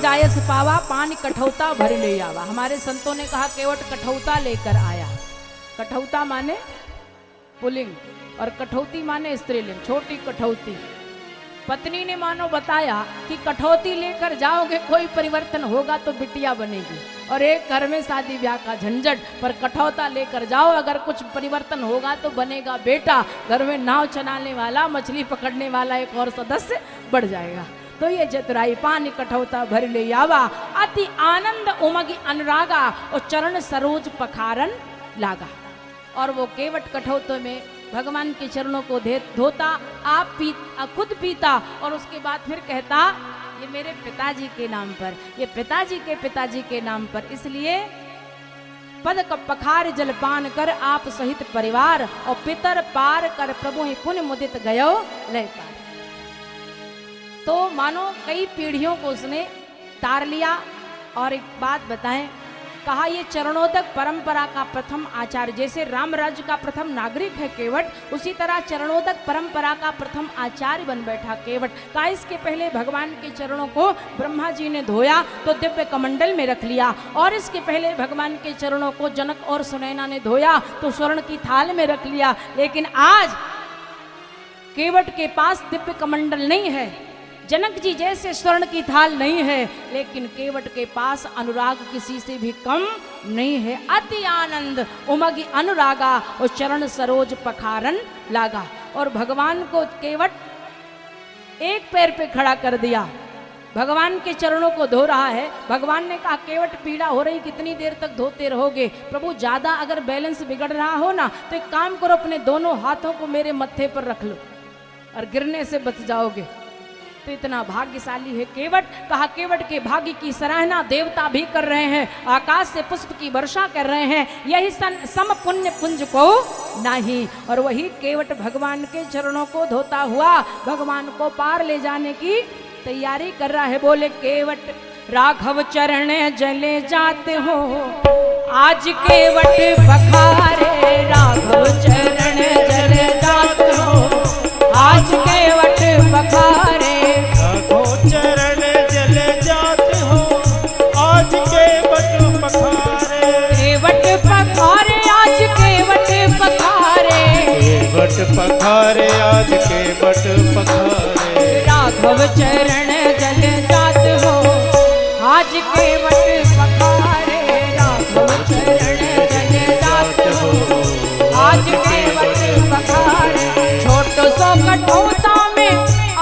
जायस पावा, पानी कठौता भर ले आवा। हमारे संतों ने कहा केवट कठौता लेकर आया। कठौता माने पुल्लिंग और कठौती माने स्त्रीलिंग, छोटी कठौती। पत्नी ने मानो बताया कि कठौती लेकर जाओगे कोई परिवर्तन होगा तो बिटिया बनेगी, और एक घर में शादी ब्याह का झंझट, पर कठौता लेकर जाओ अगर कुछ परिवर्तन होगा तो बनेगा बेटा। घर में नाव चलाने वाला, मछली पकड़ने वाला एक और सदस्य बढ़ जाएगा। तो ये चतुराई पानी कठौता भर ले आवा, अति आनंद उमगी अनुरागा, और चरण सरोज पखारन लागा। और वो केवट कठौते में भगवान के चरणों को धोता, खुद पीता, और उसके बाद फिर कहता ये मेरे पिताजी के नाम पर, ये पिताजी के नाम पर, इसलिए पद कप पखार जलपान कर आप सहित परिवार, और पितर पार कर प्रभु ही पुण्य मुदित गयो लय पार। तो मानो कई पीढ़ियों को उसने तार लिया। और एक बात बताएं, कहा ये चरणोदक परंपरा का प्रथम आचार्य, जैसे राम राज्य का प्रथम नागरिक है केवट, उसी तरह चरणोदक परंपरा का प्रथम आचार्य बन बैठा केवट। कहा इसके पहले भगवान के चरणों को ब्रह्मा जी ने धोया तो दिव्य कमंडल में रख लिया, और इसके पहले भगवान के चरणों को जनक और सुनैना ने धोया तो स्वर्ण की थाल में रख लिया। लेकिन आज केवट के पास दिव्य कमंडल नहीं है, जनक जी जैसे स्वर्ण की थाल नहीं है, लेकिन केवट के पास अनुराग किसी से भी कम नहीं है। अति आनंद उमगी अनुरागा, और चरण सरोज पखारन लागा। और भगवान को केवट एक पैर पे खड़ा कर दिया, भगवान के चरणों को धो रहा है। भगवान ने कहा केवट पीड़ा हो रही, कितनी देर तक धोते रहोगे? प्रभु ज्यादा अगर बैलेंस बिगड़ रहा हो ना तो एक काम करो, अपने दोनों हाथों को मेरे मत्थे पर रख लो और गिरने से बच जाओगे। तो इतना भाग्यशाली है केवट। कहा केवट के भाग्य की सराहना देवता भी कर रहे हैं, आकाश से पुष्प की वर्षा कर रहे हैं, यही सम पुण्य पुंज को नहीं। और वही केवट भगवान के चरणों को धोता हुआ भगवान को पार ले जाने की तैयारी कर रहा है। बोले केवट राघव चरण जले जाते हो, आज केवट पखारे राघव चरण जले जाते हो, आज केवट पखारे राघव चरण जले जाते हो, आज केवट पखारे। केवट पखारे आज केवट पखारे, केवट पखारे आज केवट पखारे। राघव चरण जले जाते हो, आज केवट पखारे, राघव चरण जले जाते हो, आज केवट पखारे। छोटो सो कठौता में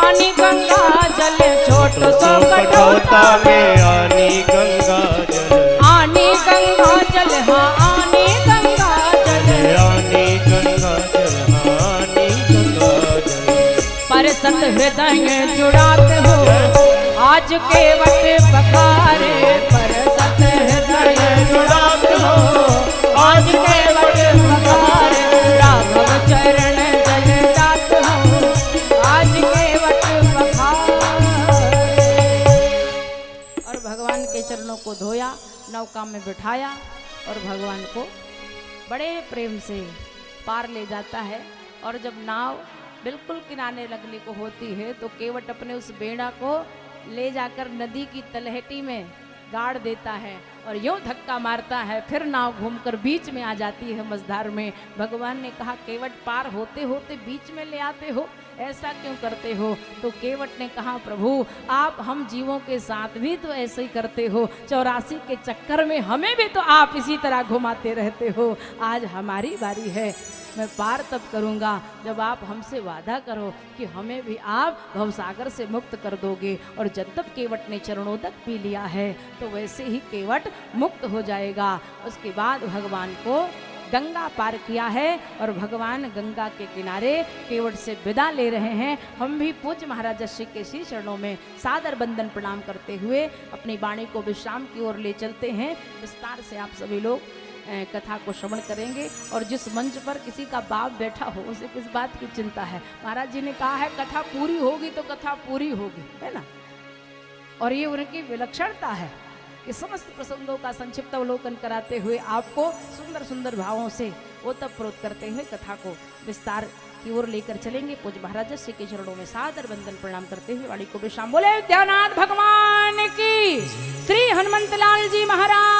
आनी गंगा जल, छोटो सो कठौता में आनी गंगा जल, आनी गंगा जल, हाँ आनी गंगा जल, आनी गंगा जल, आनी गंगा जल। पर सत हृदय जुड़ाते हो, आज केवट पखारे, पर सत हृदय जुड़ाते हो, आज केवट पखारे। राघव चरण जले जाते हो, आज केवट पखारे। और भगवान के चरणों को धोया, नौका में बिठाया और भगवान को बड़े प्रेम से पार ले जाता है। और जब नाव बिल्कुल किनारे लगने को होती है तो केवट अपने उस बेड़ा को ले जाकर नदी की तलहटी में गाड़ देता है और यूं धक्का मारता है, फिर नाव घूमकर बीच में आ जाती है मझधार में। भगवान ने कहा केवट पार होते होते बीच में ले आते हो, ऐसा क्यों करते हो? तो केवट ने कहा प्रभु आप हम जीवों के साथ भी तो ऐसे ही करते हो, 84 के चक्कर में हमें भी तो आप इसी तरह घुमाते रहते हो। आज हमारी बारी है, मैं पार तब करूंगा जब आप हमसे वादा करो कि हमें भी आप भवसागर से मुक्त कर दोगे। और जब तक केवट ने चरणोदक पी लिया है तो वैसे ही केवट मुक्त हो जाएगा। उसके बाद भगवान को गंगा पार किया है और भगवान गंगा के किनारे केवट से विदा ले रहे हैं। हम भी पूज्य महाराज श्री के श्री चरणों में सादर बंदन प्रणाम करते हुए अपनी वाणी को विश्राम की ओर ले चलते हैं। विस्तार से आप सभी लोग कथा को श्रवण करेंगे। और जिस मंच पर किसी का बाप बैठा हो उसे किस बात की चिंता है? महाराज जी ने कहा है कथा पूरी होगी तो कथा पूरी होगी, है ना। और ये उनकी विलक्षणता है कि समस्त प्रसंगों का संक्षिप्त अवलोकन कराते हुए आपको सुंदर सुंदर भावों से ओतप्रोत करते हुए कथा को विस्तार की ओर लेकर चलेंगे। पूज्य महाराज श्री के चरणों में सादर वंदन प्रणाम करते हुए वाणी को विश्राम। बोले विद्यानाथ भगवान की हनुमंत लाल जी महाराज